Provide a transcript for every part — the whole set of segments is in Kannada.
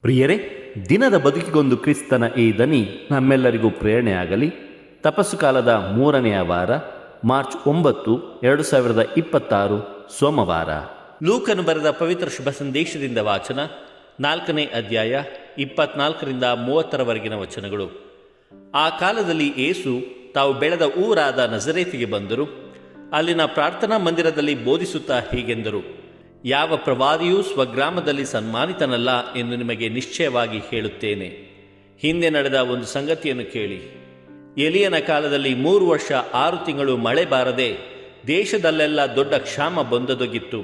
ಪ್ರಿಯರೇ, ದಿನದ ಬದುಕಿಗೊಂದು ಕ್ರಿಸ್ತನ ಈ ದನಿ ನಮ್ಮೆಲ್ಲರಿಗೂ ಪ್ರೇರಣೆಯಾಗಲಿ. ತಪಸ್ಸು ಕಾಲದ 3ನೆಯ ವಾರ, ಮಾರ್ಚ್ 9, 2026, ಸೋಮವಾರ. ಲೂಕನು ಬರೆದ ಪವಿತ್ರ ಶುಭ ಸಂದೇಶದಿಂದ ವಾಚನ, 4ನೇ ಅಧ್ಯಾಯ, 24ರಿಂದ 30ರವರೆಗಿನ ವಚನಗಳು. ಆ ಕಾಲದಲ್ಲಿ ಯೇಸು ತಾವು ಬೆಳೆದ ಊರಾದ ನಜರೇತಿಗೆ ಬಂದರು. ಅಲ್ಲಿನ ಪ್ರಾರ್ಥನಾ ಮಂದಿರದಲ್ಲಿ ಬೋಧಿಸುತ್ತಾ ಹೀಗೆಂದರು: ಯಾವ ಪ್ರವಾದಿಯೂ ಸ್ವಗ್ರಾಮದಲ್ಲಿ ಸನ್ಮಾನಿತನಲ್ಲ ಎಂದು ನಿಮಗೆ ನಿಶ್ಚಯವಾಗಿ ಹೇಳುತ್ತೇನೆ. ಹಿಂದೆ ನಡೆದ ಒಂದು ಸಂಗತಿಯನ್ನು ಕೇಳಿ. ಎಲಿಯನ ಕಾಲದಲ್ಲಿ 3 ವರ್ಷ 6 ತಿಂಗಳು ಮಳೆ ಬಾರದೆ ದೇಶದಲ್ಲೆಲ್ಲ ದೊಡ್ಡ ಕ್ಷಾಮ ಬಂದೊದಗಿತ್ತು.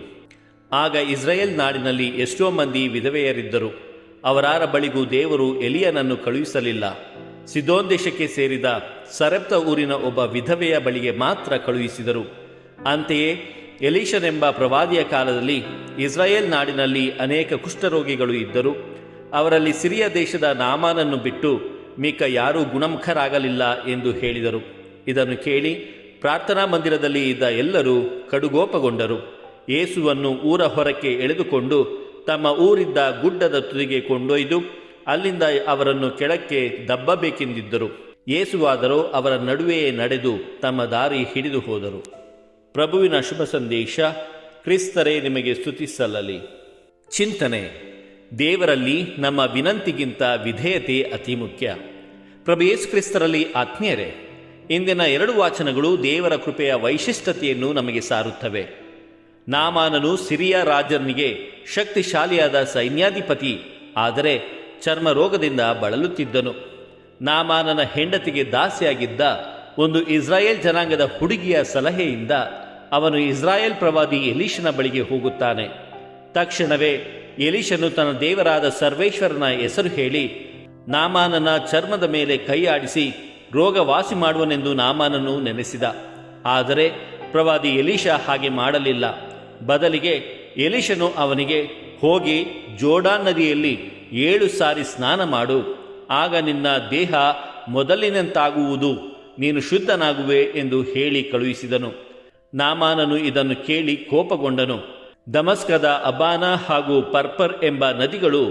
ಆಗ ಇಸ್ರಾಯೇಲ್ ನಾಡಿನಲ್ಲಿ ಎಷ್ಟೋ ಮಂದಿ ವಿಧವೆಯರಿದ್ದರು. ಅವರಾರ ಬಳಿಗೂ ದೇವರು ಎಲಿಯನನ್ನು ಕಳುಹಿಸಲಿಲ್ಲ. ಸಿದೋನ್ ದೇಶಕ್ಕೆ ಸೇರಿದ ಸರೆಪ್ತ ಊರಿನ ಒಬ್ಬ ವಿಧವೆಯ ಬಳಿಗೆ ಮಾತ್ರ ಕಳುಹಿಸಿದರು. ಅಂತೆಯೇ ಎಲೀಷನೆಂಬ ಪ್ರವಾದಿಯ ಕಾಲದಲ್ಲಿ ಇಸ್ರಾಯೇಲ್ ನಾಡಿನಲ್ಲಿ ಅನೇಕ ಕುಷ್ಠರೋಗಿಗಳು ಇದ್ದರು. ಅವರಲ್ಲಿ ಸಿರಿಯ ದೇಶದ ನಾಮಾನನ್ನು ಬಿಟ್ಟು ಮಿಕ್ಕ ಯಾರೂ ಗುಣಮುಖರಾಗಲಿಲ್ಲ ಎಂದು ಹೇಳಿದರು. ಇದನ್ನು ಕೇಳಿ ಪ್ರಾರ್ಥನಾ ಮಂದಿರದಲ್ಲಿ ಇದ್ದ ಎಲ್ಲರೂ ಕಡುಗೋಪಗೊಂಡರು. ಯೇಸುವನ್ನು ಊರ ಹೊರಕ್ಕೆ ಎಳೆದುಕೊಂಡು ತಮ್ಮ ಊರಿದ್ದ ಗುಡ್ಡದ ತುದಿಗೆ ಕೊಂಡೊಯ್ದು ಅಲ್ಲಿಂದ ಅವರನ್ನು ಕೆಳಕ್ಕೆ ದಬ್ಬಬೇಕೆಂದಿದ್ದರು. ಯೇಸುವಾದರೋ ಅವರ ನಡುವೆಯೇ ನಡೆದು ತಮ್ಮ ದಾರಿ ಹಿಡಿದು ಹೋದರು. ಪ್ರಭುವಿನ ಶುಭ ಸಂದೇಶ. ಕ್ರಿಸ್ತರೇ ನಿಮಗೆ ಸ್ತುತಿ ಸಲ್ಲಲಿ. ಚಿಂತನೆ: ದೇವರಲ್ಲಿ ನಮ್ಮ ವಿನಂತಿಗಿಂತ ವಿಧೇಯತೆ ಅತಿ ಮುಖ್ಯ. ಪ್ರಭು ಯೇಸು ಕ್ರಿಸ್ತರಲ್ಲಿ ಆತ್ಮೀಯರೇ, ಇಂದಿನ 2 ವಾಚನಗಳು ದೇವರ ಕೃಪೆಯ ವೈಶಿಷ್ಟ್ಯತೆಯನ್ನು ನಮಗೆ ಸಾರುತ್ತವೆ. ನಾಮಾನನು ಸಿರಿಯ ರಾಜನಿಗೆ ಶಕ್ತಿಶಾಲಿಯಾದ ಸೈನ್ಯಾಧಿಪತಿ, ಆದರೆ ಚರ್ಮ ರೋಗದಿಂದ ಬಳಲುತ್ತಿದ್ದನು. ನಾಮಾನನ ಹೆಂಡತಿಗೆ ದಾಸಿಯಾಗಿದ್ದ ಒಂದು ಇಸ್ರಾಯೇಲ್ ಜನಾಂಗದ ಹುಡುಗಿಯ ಸಲಹೆಯಿಂದ ಅವನು ಇಸ್ರಾಯೇಲ್ ಪ್ರವಾದಿ ಎಲೀಷನ ಬಳಿಗೆ ಹೋಗುತ್ತಾನೆ. ತಕ್ಷಣವೇ ಎಲೀಷನು ತನ್ನ ದೇವರಾದ ಸರ್ವೇಶ್ವರನ ಹೆಸರು ಹೇಳಿ ನಾಮಾನನ ಚರ್ಮದ ಮೇಲೆ ಕೈ ಆಡಿಸಿ ರೋಗ ವಾಸಿ ಮಾಡುವನೆಂದು ನಾಮಾನನು ನೆನೆಸಿದ. ಆದರೆ ಪ್ರವಾದಿ ಎಲೀಷ ಹಾಗೆ ಮಾಡಲಿಲ್ಲ. ಬದಲಿಗೆ ಎಲೀಷನು ಅವನಿಗೆ, ಹೋಗಿ ಜೋರ್ಡಾನ್ ನದಿಯಲ್ಲಿ 7 ಸಾರಿ ಸ್ನಾನ ಮಾಡು, ಆಗ ನಿನ್ನ ದೇಹ ಮೊದಲಿನಂತಾಗುವುದು, ನೀನು ಶುದ್ಧನಾಗುವೆ ಎಂದು ಹೇಳಿ ಕಳುಹಿಸಿದನು. ನಾಮಾನನು ಇದನ್ನು ಕೇಳಿ ಕೋಪಗೊಂಡನು. ದಮಸ್ಕದ ಅಬಾನ ಹಾಗೂ ಪರ್ಪರ್ ಎಂಬ ನದಿಗಳು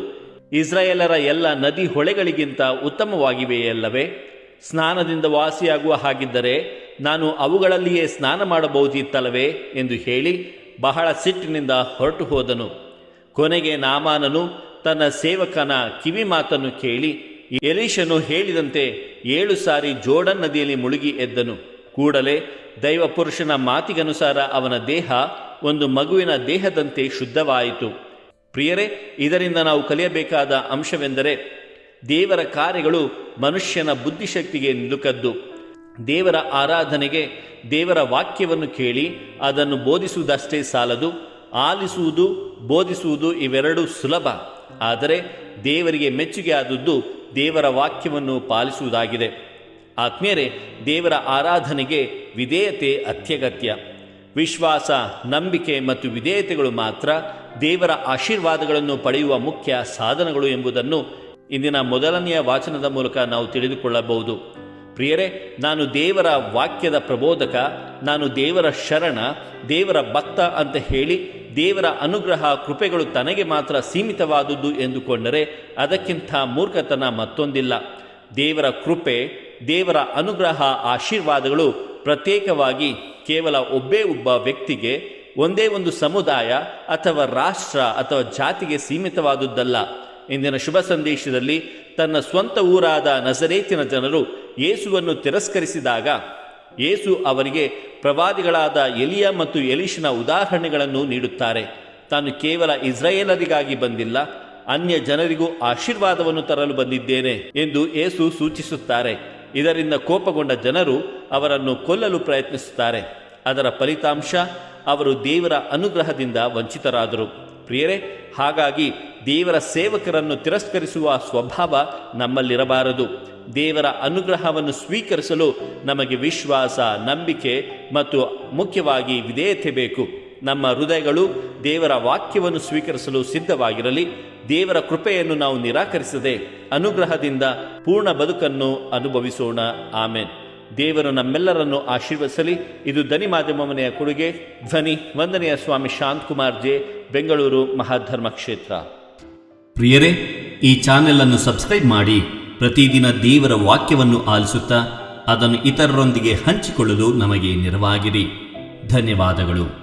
ಇಸ್ರಾಯೇಲರ ಎಲ್ಲ ನದಿ ಹೊಳೆಗಳಿಗಿಂತ ಉತ್ತಮವಾಗಿವೆಯಲ್ಲವೇ? ಸ್ನಾನದಿಂದ ವಾಸಿಯಾಗುವ ಹಾಗಿದ್ದರೆ ನಾನು ಅವುಗಳಲ್ಲಿಯೇ ಸ್ನಾನ ಮಾಡಬಹುದಿತ್ತಲ್ಲವೇ ಎಂದು ಹೇಳಿ ಬಹಳ ಸಿಟ್ಟಿನಿಂದ ಹೊರಟು ಹೋದನು. ಕೊನೆಗೆ ನಾಮಾನನು ತನ್ನ ಸೇವಕನ ಕಿವಿ ಮಾತನ್ನು ಕೇಳಿ ಎಲೀಷನು ಹೇಳಿದಂತೆ 7 ಸಾರಿ ಜೋರ್ಡನ್ ನದಿಯಲ್ಲಿ ಮುಳುಗಿ ಎದ್ದನು. ಕೂಡಲೇ ದೈವ ಪುರುಷನ ಮಾತಿಗನುಸಾರ ಅವನ ದೇಹ ಒಂದು ಮಗುವಿನ ದೇಹದಂತೆ ಶುದ್ಧವಾಯಿತು. ಪ್ರಿಯರೇ, ಇದರಿಂದ ನಾವು ಕಲಿಯಬೇಕಾದ ಅಂಶವೆಂದರೆ ದೇವರ ಕಾರ್ಯಗಳು ಮನುಷ್ಯನ ಬುದ್ಧಿಶಕ್ತಿಗೆ ನಿಲುಕದ್ದು. ದೇವರ ಆರಾಧನೆಗೆ ದೇವರ ವಾಕ್ಯವನ್ನು ಕೇಳಿ ಅದನ್ನು ಬೋಧಿಸುವುದಷ್ಟೇ ಸಾಲದು. ಆಲಿಸುವುದು, ಬೋಧಿಸುವುದು ಇವೆರಡೂ ಸುಲಭ. ಆದರೆ ದೇವರಿಗೆ ಮೆಚ್ಚುಗೆ ಆದದ್ದು ದೇವರ ವಾಕ್ಯವನ್ನು ಪಾಲಿಸುವುದಾಗಿದೆ. ಆತ್ಮೀಯರೇ, ದೇವರ ಆರಾಧನೆಗೆ ವಿಧೇಯತೆ ಅತ್ಯಗತ್ಯ. ವಿಶ್ವಾಸ, ನಂಬಿಕೆ ಮತ್ತು ವಿಧೇಯತೆಗಳು ಮಾತ್ರ ದೇವರ ಆಶೀರ್ವಾದಗಳನ್ನು ಪಡೆಯುವ ಮುಖ್ಯ ಸಾಧನಗಳು ಎಂಬುದನ್ನು ಇಂದಿನ 1ನೆಯ ವಾಚನದ ಮೂಲಕ ನಾವು ತಿಳಿದುಕೊಳ್ಳಬಹುದು. ಪ್ರಿಯರೇ, ನಾನು ದೇವರ ವಾಕ್ಯದ ಪ್ರಬೋಧಕ, ನಾನು ದೇವರ ಶರಣ, ದೇವರ ಭಕ್ತ ಅಂತ ಹೇಳಿ ದೇವರ ಅನುಗ್ರಹ ಕೃಪೆಗಳು ತನಗೆ ಮಾತ್ರ ಸೀಮಿತವಾದುದು ಎಂದುಕೊಂಡರೆ ಅದಕ್ಕಿಂತ ಮೂರ್ಖತನ ಮತ್ತೊಂದಿಲ್ಲ. ದೇವರ ಕೃಪೆ, ದೇವರ ಅನುಗ್ರಹ, ಆಶೀರ್ವಾದಗಳು ಪ್ರತ್ಯೇಕವಾಗಿ ಕೇವಲ ಒಬ್ಬ ವ್ಯಕ್ತಿಗೆ, ಒಂದೇ ಒಂದು ಸಮುದಾಯ ಅಥವಾ ರಾಷ್ಟ್ರ ಅಥವಾ ಜಾತಿಗೆ ಸೀಮಿತವಾದುದಲ್ಲ. ಇಂದಿನ ಶುಭ ಸಂದೇಶದಲ್ಲಿ ತನ್ನ ಸ್ವಂತ ಊರಾದ ನಜರೇತಿನ ಜನರು ಯೇಸುವನ್ನು ತಿರಸ್ಕರಿಸಿದಾಗ ಯೇಸು ಅವರಿಗೆ ಪ್ರವಾದಿಗಳಾದ ಎಲಿಯ ಮತ್ತು ಎಲೀಷನ ಉದಾಹರಣೆಗಳನ್ನು ನೀಡುತ್ತಾರೆ. ತಾನು ಕೇವಲ ಇಸ್ರಾಯೇಲರಿಗಾಗಿ ಬಂದಿಲ್ಲ, ಅನ್ಯ ಜನರಿಗೂ ಆಶೀರ್ವಾದವನ್ನು ತರಲು ಬಂದಿದ್ದೇನೆ ಎಂದು ಯೇಸು ಸೂಚಿಸುತ್ತಾರೆ. ಇದರಿಂದ ಕೋಪಗೊಂಡ ಜನರು ಅವರನ್ನು ಕೊಲ್ಲಲು ಪ್ರಯತ್ನಿಸುತ್ತಾರೆ. ಅದರ ಫಲಿತಾಂಶ ಅವರು ದೇವರ ಅನುಗ್ರಹದಿಂದ ವಂಚಿತರಾದರು. ಪ್ರಿಯರೇ, ಹಾಗಾಗಿ ದೇವರ ಸೇವಕರನ್ನು ತಿರಸ್ಕರಿಸುವ ಸ್ವಭಾವ ನಮ್ಮಲ್ಲಿರಬಾರದು. ದೇವರ ಅನುಗ್ರಹವನ್ನು ಸ್ವೀಕರಿಸಲು ನಮಗೆ ವಿಶ್ವಾಸ, ನಂಬಿಕೆ ಮತ್ತು ಮುಖ್ಯವಾಗಿ ವಿಧೇಯತೆ ಬೇಕು. ನಮ್ಮ ಹೃದಯಗಳು ದೇವರ ವಾಕ್ಯವನ್ನು ಸ್ವೀಕರಿಸಲು ಸಿದ್ಧವಾಗಿರಲಿ. ದೇವರ ಕೃಪೆಯನ್ನು ನಾವು ನಿರಾಕರಿಸದೆ ಅನುಗ್ರಹದಿಂದ ಪೂರ್ಣ ಬದುಕನ್ನು ಅನುಭವಿಸೋಣ. ಆಮೆನ್. ದೇವರು ನಮ್ಮೆಲ್ಲರನ್ನು ಆಶೀರ್ವದಿಸಲಿ. ಇದು ಧ್ವನಿ ಮಾಧ್ಯಮ ಮನೆಯ ಕೊಡುಗೆ. ಧ್ವನಿ ವಂದನೆಯ ಸ್ವಾಮಿ ಶಾಂತಕುಮಾರ್ ಜೆ, ಬೆಂಗಳೂರು ಮಹಾಧರ್ಮ ಕ್ಷೇತ್ರ. ಪ್ರಿಯರೇ, ಈ ಚಾನೆಲ್ ಅನ್ನು ಸಬ್ಸ್ಕ್ರೈಬ್ ಮಾಡಿ ಪ್ರತಿದಿನ ದೇವರ ವಾಕ್ಯವನ್ನು ಆಲಿಸುತ್ತಾ ಅದನ್ನು ಇತರರೊಂದಿಗೆ ಹಂಚಿಕೊಳ್ಳಲು ನಮಗೆ ನೆರವಾಗಿರಿ. ಧನ್ಯವಾದಗಳು.